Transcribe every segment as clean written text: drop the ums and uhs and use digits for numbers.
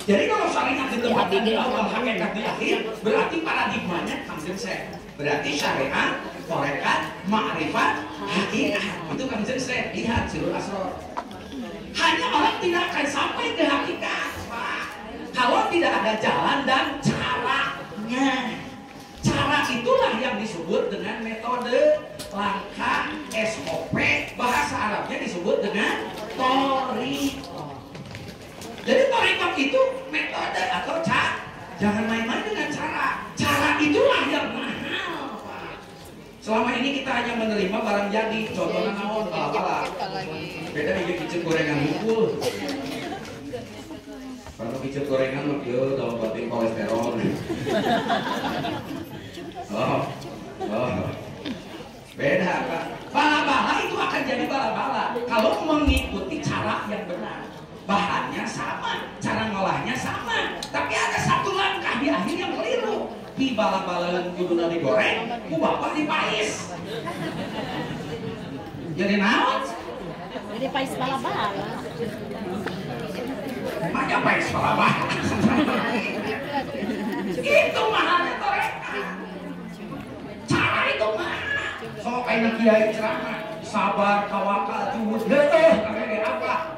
Jadi kalau syariat ditempatkan di awal, hakikat di akhir, berarti paradigmanya kamjengse. Berarti syariat, tarekat, ma'rifat, hakikat. Itu kamjengse. Lihat Sirul Asrar. Hanya orang tidak akan sampai ke hakikat, Pak. Kalau tidak ada jalan dan caranya. Cara itulah yang disebut dengan metode, langkah, SOP, bahasa Arabnya disebut dengan thoriqah. Jadi thoriqah itu metode atau cara. Jangan main-main dengan cara. Cara itulah yang mahal, Pak. Selama ini kita hanya menerima barang jadi. Contohnya naon, bala-bala. Beda nih kicep gorengan mukul. Kalau kicep gorengan mah kieu dalam batin kolesterol. Oh. Beda, Pak. Bala-bala itu akan jadi bala-bala kalau mengikuti cara yang benar. Bahannya sama, cara ngolahnya sama, tapi ada satu langkah di akhir yang keliru. Di bala-bala kuduna digoreng, ku bapak dipais. Jadi naon? Jadi pais bala-bala. Makanya pais bala-bala. Itu mahalnya mereka. Cara itu mahal. So kayak kiai ceramah, sabar, tawakal, juhud, kayak apa?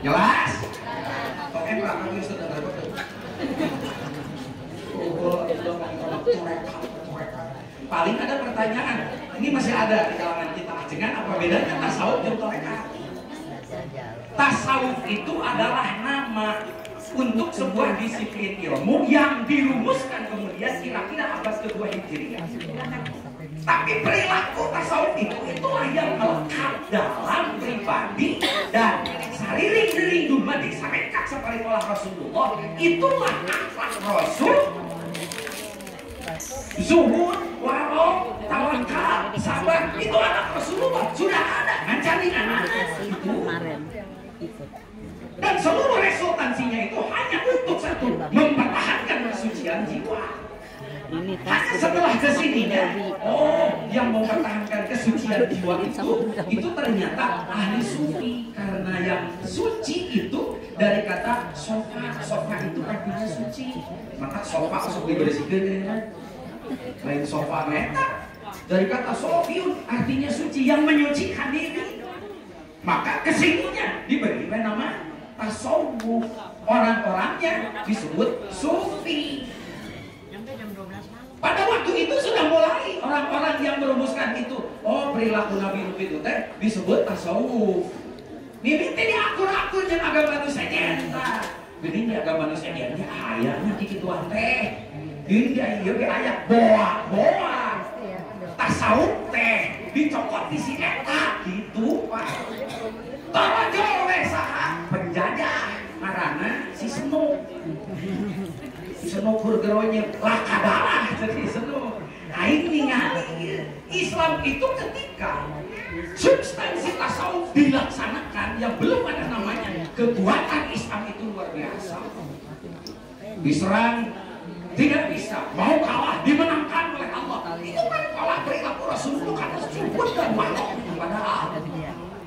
Jelas? Oke, Pak, kami sudah dapat. Paling ada pertanyaan. Ini masih ada di kalangan kita. Dengan apa bedanya tasawuf dan tarekat? Tasawuf itu adalah nama untuk sebuah disiplin ilmu yang dirumuskan kemudian kira-kira abad kedua Hijriah. Tapi perilaku tasawuf itulah yang melekat dalam pribadi dan sariring-riring dumah disarekat seperti pola Rasulullah. Itulah akhlak Rasul. Zuhud, warok, tawakal, sabar, itu anak Rasulullah. Sudah ada, ngancani anak itu. Dan seluruh resultansinya itu hanya untuk satu, mempertahankan kesucian jiwa. Hanya setelah kesininya, yang mempertahankan kesucian jiwa itu ternyata ahli sufi. Karena yang suci itu dari kata sofa. Sofa itu artinya suci. Maka sofa harus dibersihkan. Lain sofa meta dari kata sofiun artinya suci, yang menyucikan diri. Maka kesininya diberi nama tasawuf. Orang-orangnya disebut sufi. Pada waktu itu sudah mulai orang-orang yang merumuskan itu. Perilaku Nabi Nuh itu disebut tasawuf. Ini diakur-akur yang agama manusia nyata. Ini di agama manusia nyata ayatnya dikituan teh. Ini dia ayat boa. Tasawuf teh dicokot di si eta gitu, Pak. Tarajo we saha penjajah marana si Senu. Senu burgeronya lakadalah jadi Senu. Nah ini Islam itu ketika substansi tasawuf dilaksanakan yang belum ada namanya, kekuatan Islam itu luar biasa. Diserang tidak bisa, mau kalah dimenangkan oleh Allah. Itu kan kalah perilaku Rasulullah karena sujud dan makhluk kepada Allah.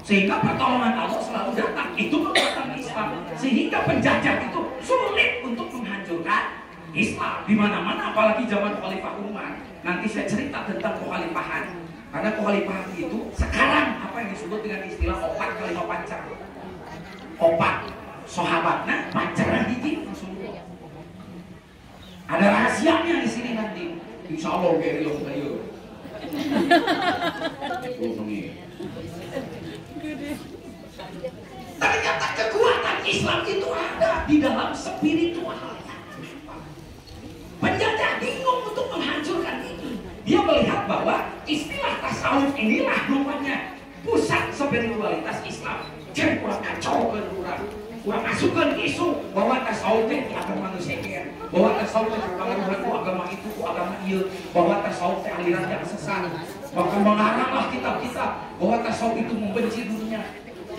Sehingga pertolongan Allah selalu datang. Itu kekuatan Islam. Sehingga penjajah itu sulit untuk menghancurkan Islam di mana-mana, apalagi zaman Khalifah Umar. Nanti saya cerita tentang kekhalifahan. Karena kekhalifahan itu sekarang apa yang disebut dengan istilah opat kali pancar. Opat sahabatnya pancaran hiji Rasulullah. Ada rahasianya di sini nanti. Insya Allah kayak lo kayu. Ternyata kekuatan Islam itu ada di dalam spiritual. Penjajah bingung untuk menghancurkan ini. Dia melihat bahwa istilah tasawuf inilah rupanya pusat spiritualitas Islam. Jadi kurang kacau ke kurang masukkan isu bahwa tasawuf itu agama manusia, bahwa tasawuf itu pengaruhan agama itu, agama iya, bahwa tasawuf itu aliran yang sesat. Maka mengaranglah kitab-kitab bahwa tasawuf itu membenci dunia.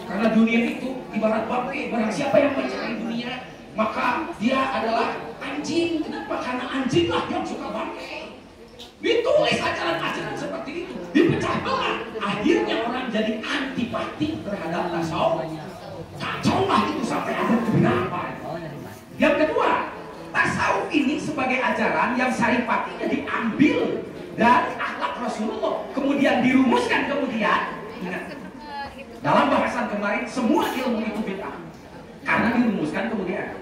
Karena dunia itu ibarat bangkai, barang siapa yang mencari dunia maka dia adalah anjing. Kenapa? Karena anjinglah yang suka bangkai. Ditulis ajaran-ajaran seperti itu, dipecah belah. Akhirnya orang jadi antipati terhadap tasawuf. berapa? Yang kedua, tasawuf ini sebagai ajaran yang saripatinya diambil dari akhlak Rasulullah, kemudian dirumuskan kemudian. Ingat, dalam bahasan kemarin semua ilmu itu bid'ah karena dirumuskan kemudian.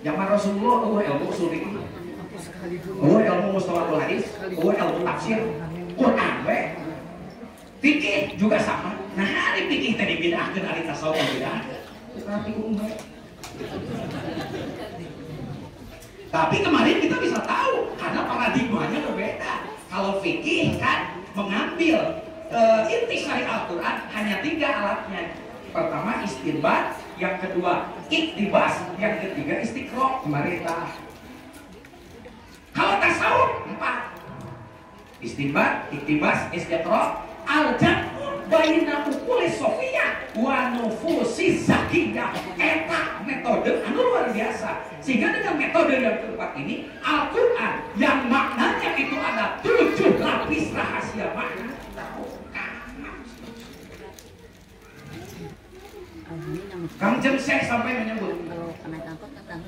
Zaman Rasulullah, ilmu usul fikih, ilmu mustalahul hadis, ilmu tafsir, Quran, fikih juga sama. Nah, hari fikih tadi bid'ahkeun, hari tasawuf bid'ah. Tapi kemarin kita bisa tahu karena paradigmanya berbeda. Kalau fikih kan mengambil inti syariat Al-Quran hanya 3 alatnya. Pertama istinbat, yang kedua iktibas, yang ketiga istiqra. Kemarin kalau tasawuf 4: istinbat, iktibas, istiqra, al-jam'u baina uquli sofiyah wa nufusi zakiyah. Eta metode anu luar biasa. Sehingga dengan metode yang keempat ini, Al-Quran yang maknanya itu ada 7 lapis rahasia makna. Kang Syekh sampai menyebut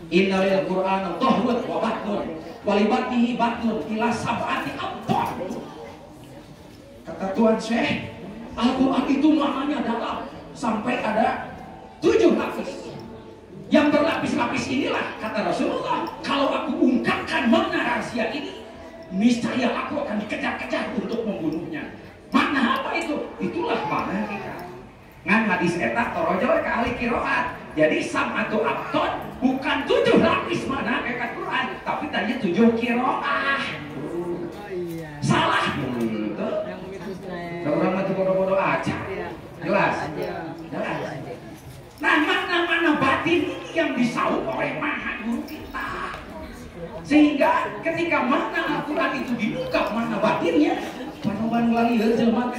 Innal Qur'ana dhahrun wa batnun wa libatihi batnun ila sab'ati abtar. Kata Tuan Syekh, Al-Quran itu maknanya dalam sampai ada 7 lapis. Yang berlapis-lapis inilah, kata Rasulullah, kalau aku ungkapkan makna rahasia ini, niscaya aku akan dikejar-kejar untuk membunuhnya. Makna apa itu? Itulah makna kita. Ngan hadis eta torojo ke ahli qiraat. Jadi sab'atu abton bukan 7 lapis makna kayak Quran, tapi tadinya 7 qiraah. Salah. Orang mah bodoh-bodoh aja. Jelas? Jelas. Nah, makna-makna batin ini yang disaut oleh maha guru kita. Sehingga ketika makna Al-Quran itu dibuka makna batinnya, manoban lagi jelema.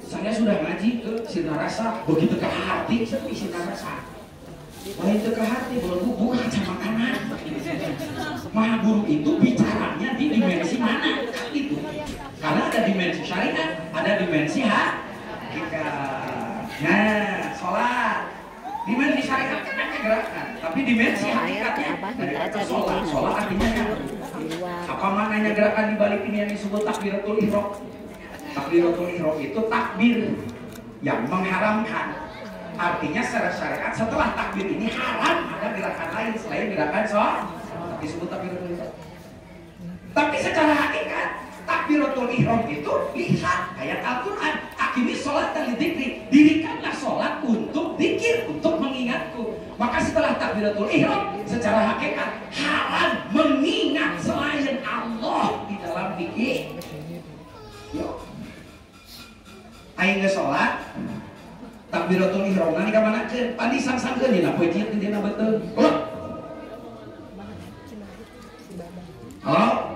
Saya sudah ngaji ke Sinarasa, begitu ke hati seperti Sinarasa. Lain ke hati, belum bukan sama kanan. Maha guru itu bicaranya di dimensi mana? Itu. Karena ada dimensi syariat, ada dimensi hakikat. Nah, sholat. Dimensi syariat kan ada gerakan, tapi dimensi hakikatnya dari sholat. Sholat artinya kan apa maknanya gerakan di balik ini yang disebut takbiratul ihram? Takbiratul ihram itu takbir yang mengharamkan. Artinya secara syariat setelah takbir ini haram ada gerakan lain selain gerakan sholat, disebut takbiratul ihram. Tapi secara hakikat takbiratul ihram itu lihat ayat Al-Quran, akimi sholat dan dzikri, dirikanlah sholat untuk dzikir, untuk mengingatku. Maka setelah takbiratul ihram secara hakikat haram mengingat selain Allah di dalam dzikir. Yo, aing ge sholat takbiratul ihram nanti kemana ke pandi sang-sangkeun dina poe jieu dina betul. Halo?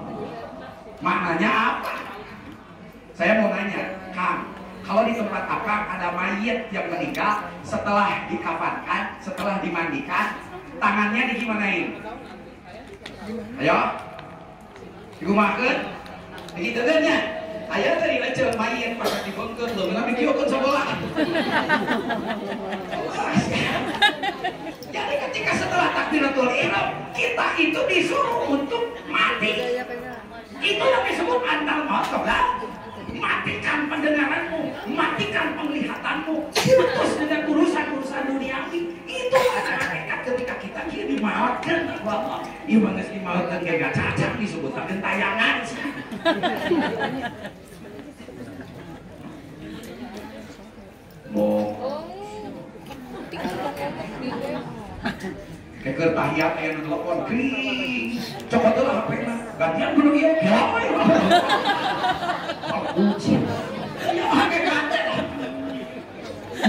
Maknanya apa? Saya mau nanya, Kang, kalau di tempat Akang ada mayit yang meninggal, setelah dikafankan, setelah dimandikan, tangannya digimanain? Ayo, digumahkeun, digitukeunnya. Aya tadi leceur mayit pas dibengkeun, leuh meunang dikieukeun sabelah. Jadi ketika setelah takbiratul ihram, kita itu disuruh untuk mati. Itu yang disebut antal maut. Matikan pendengaranmu, matikan penglihatanmu, putus dengan urusan-urusan duniawi. Itu hakikat ketika kita dimautkan. Iya banget dimautkan gak cacat disebut gentayangan. Keker tahiyat aya nu telepon kring. Coba teu lah HP-na. Gantian dulu ieu. Apa ya? Ucin. Ya hakikat.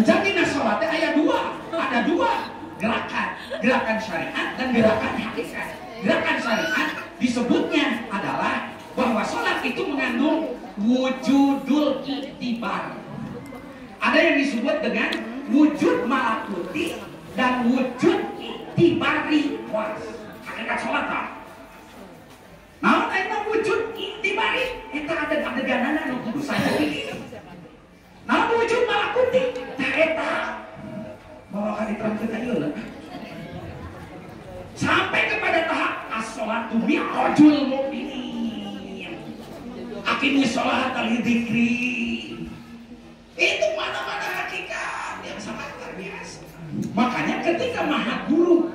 Jadi salat teh aya 2. Ada 2 gerakan. Gerakan syariat dan gerakan hakikat. Gerakan syariat disebutnya adalah bahwa salat itu mengandung wujudul iktibar. Ada yang disebut dengan wujud malakuti dan wujud iktibari. Wah, hakikat sholat tak? Nah, itu wujud iktibari. Itu ada adeganana nu kudu saya pilih. Nah, wujud malakuti. Nah, eta bawa ka diterangkeun ayeuna. Sampai kepada tahap as-sholatu mi'rajul mu'minin. Aqimis sholata lidzikri. Itu mana-mana hakikat yang sangat luar biasa. Makanya ketika maha guru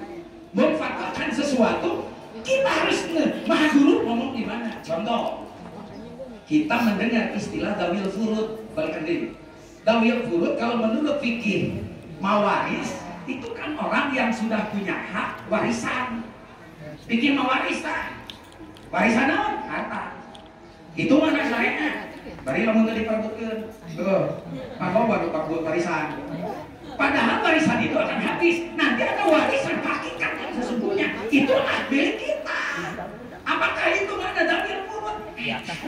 memfatwakan sesuatu, kita harus maha guru ngomong di mana. Contoh, kita mendengar istilah dawil furud, balikan diri. Dawil furud kalau menurut fikih mawaris itu kan orang yang sudah punya hak warisan. Fikih mawarisan. Warisan naon? Harta. Itu mana syariatnya? Bari lamun teu diperbutkeun. Tuh. Maka baru kabul warisan. Padahal warisan itu akan habis. Nanti ada warisan hakikat yang sesungguhnya. Itulah milik kita. Apakah itu mana dawil furud?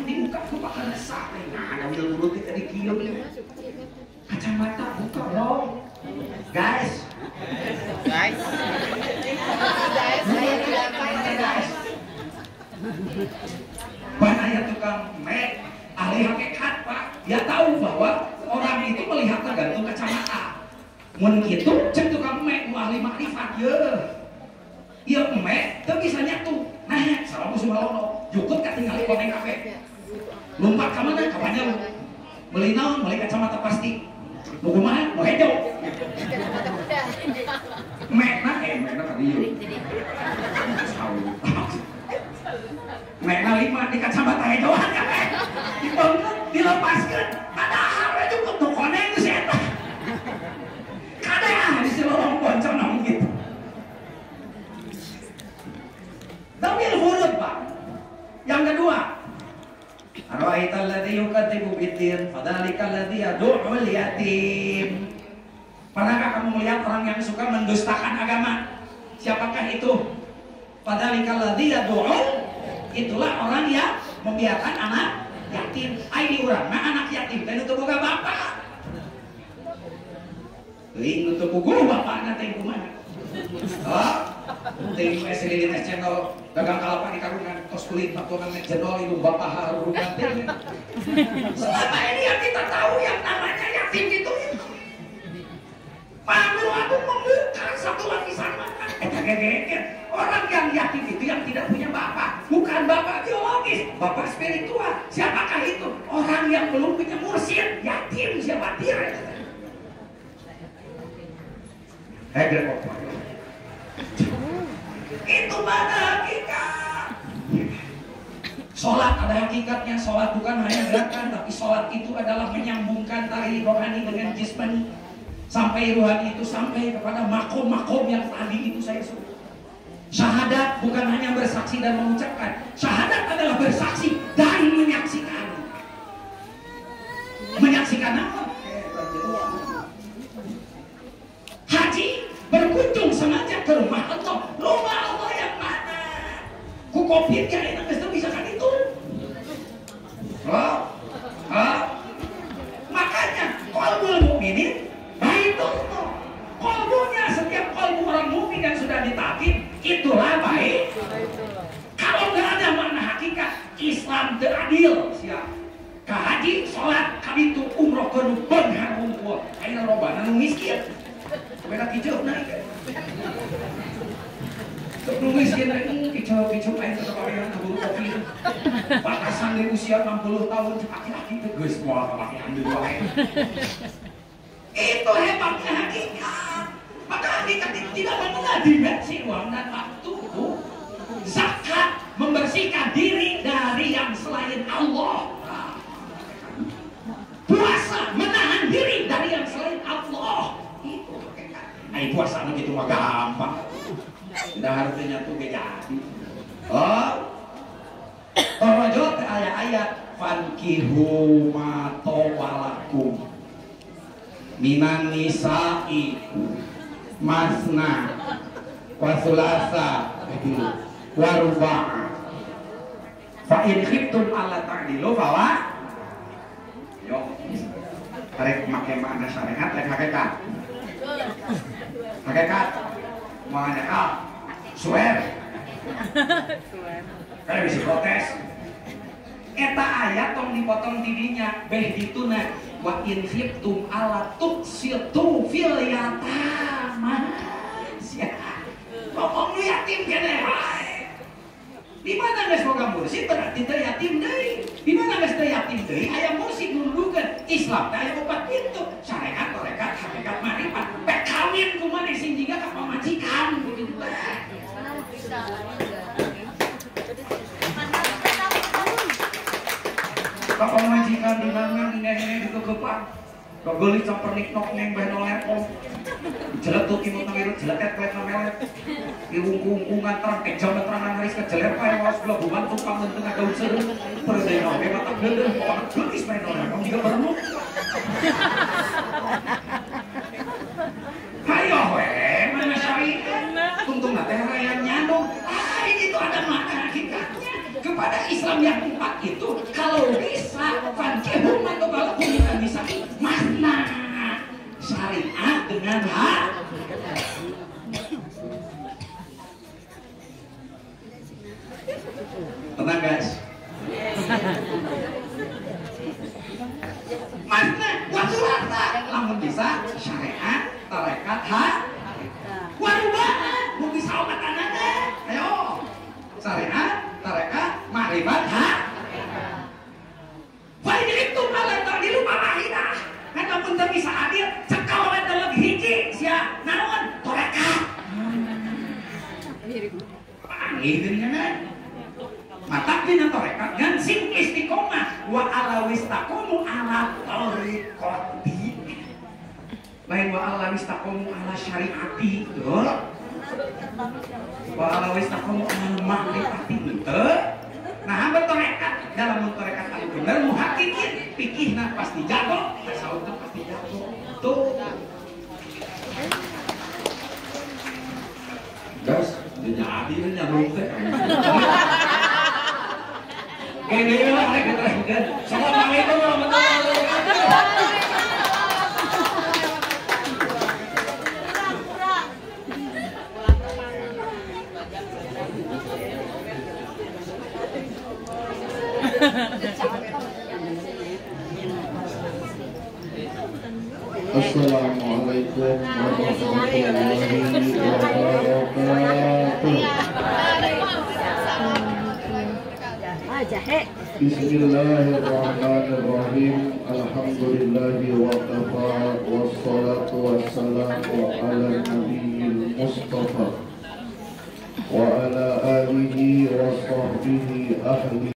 Dibuka ku bakal resah. Nah, dawil furud itu dikieu. Kacamata buka dong. Guys. Pan ayat tukang mek ahli hakikat Pak, dia tahu bahwa orang itu melihat tergantung kacamata. Mun kitu cek tukang mek ahli makrifat ye. Ieu mek teu bisa nyatu. Nah, salamu subhanallah. Jukut katingali koneng kafe. Lompat ka mana? Ka panjang. Meuli naon? Meuli kacamata pasti. Nu kumaha? Nu hejo. Mekna ka dieu. Mekna 5 di kacamata hejoan ka teh. Dibangun, dilepaskeun. Padahal we cukup nu koneng geus eta. Kadang di silorong boncong namun gitu. Dawil furud Pak. Yang kedua, ara'aital ladzi yukadzibu bid-din fadzalikal ladzi yad'ul yatim. Pernahkah kamu melihat orang yang suka mendustakan agama? Siapakah itu? Fadzalikal ladzi yad'ul, itulah orang yang membiarkan anak yatim. Ai urang mah anak yatim teh teu boga bapak. Teuing teu puguh bapakna teh kumaha? Oh, teuing we sililin channel dagang kalapa di karungan tos kulit patokan jendol itu bapak harurungan teh. Selama ini yang kita tahu yang namanya yatim itu. Malu aku membuka satu lapisan mata. Eta geger. Orang yang yatim itu yang tidak punya bapak, bukan bapak biologis, bapak spiritual. Siapakah itu? Orang yang belum punya mursyid, yatim siapa dia? Itu mana hakikat? Sholat ada hakikatnya. Sholat bukan hanya gerakan, tapi sholat itu adalah menyambungkan tali rohani dengan jismani. Sampai rohani itu sampai kepada makom-makom yang tadi itu saya sebut. Syahadat bukan hanya bersaksi dan mengucapkan. Syahadat adalah bersaksi dan menyaksikan. Menyaksikan apa? Haji berkunjung sengaja ke rumah Allah. Rumah Allah yang mana? Ku covid ya enak bisa kan itu. Makanya qalbul mukminin baitullah. Qalbunya setiap qalbu orang mukmin yang sudah ditabib itulah baik. Kalau nggak ada makna hakikat, Islam teu adil. Siap. Ka haji, sholat, kami tu umroh keun beunghar hungkul. Ayeuna robana nu miskin. Beda kiceuk naik. Sok nu miskin kiceuk aing tetep ayeuna buru kopi. Batasan di usia 60 tahun laki-laki teh geus moal kapake ambil wae. Itu hebatnya hakikat. Maka hakikat itu tidak mengenal dimensi uang dan waktu. Zakat membersihkan diri dari yang selain Allah. Puasa menahan diri dari yang selain Allah. Itu hakikat. Ai puasa gitu mah gampang. Udah harusnya tuh jadi. Oh. Torojot ayat-ayat fankihu ma tawalakum minan nisa'i masna wa sulasa wa ruba' fa in khiftum alla ta'dilu fawa yo karek make makna syariat lain hakikat mau hakikat swear karena bisa protes eta ayat tong dipotong tidinya beh dituna wa in khiftum ala tuqsitu fil yatama. Ngomong lu yatim Islam teh aya 4 pintu. Syariat, tarekat, hakikat, marifat. Pek kawin kumaha sing jiga ka pamajikan begitu teh. Ka pamajikan di mana ini dikegepak. Kageulis campernik nok neng bae nolepom. Jelek tuh timut nangirut jeleket klet namelet. Diungkung-ungkungan terang kejam terangan haris kejeler pae waos gelabuhan tumpang menteng ada unsur. Perdena oge mata geuleuh pokokna geulis bae nolepom juga perlu. Hayo we, mana syariat? Tungtung teh hayang nyandung. Ini tuh ada makna hakikatnya. Kepada Islam yang 4 itu kalau bisa fankihum atau kalau kita bisa makna syariat dengan hak. Tenang guys. Makna wasulata lamun bisa syariat tarekat hak. Warubana mau bisa obat anaknya. Ayo syariat tarekat marifat hak. Wah itu malah tadi lupa lahirah. Eta pun teu bisa adil cekal we teu leuwih hiji sia naon tarekat. Panggih deunana. Mata dina tarekat ngan sing istiqomah wa ala wistaqomu ala tariqati. Lain wa ala wistaqomu ala syariati. Betul? Wa ala wistaqomu ala ma'rifati. Betul? Nah, hamba tarekat dalam tarekat anu bener muhakikin pikihna pasti jago, tasawufna pasti jago. Tuh. Guys, jadi nyambung teh. Kayaknya lah rek terangkeun. Assalamualaikum warahmatullahi wabarakatuh. Assalamualaikum warahmatullahi wabarakatuh. Bismillahirrahmanirrahim. Alhamdulillahi wa kafa wassalatu wassalamu ala nabiyil mustafa wa ala alihi wa sahbihi ahli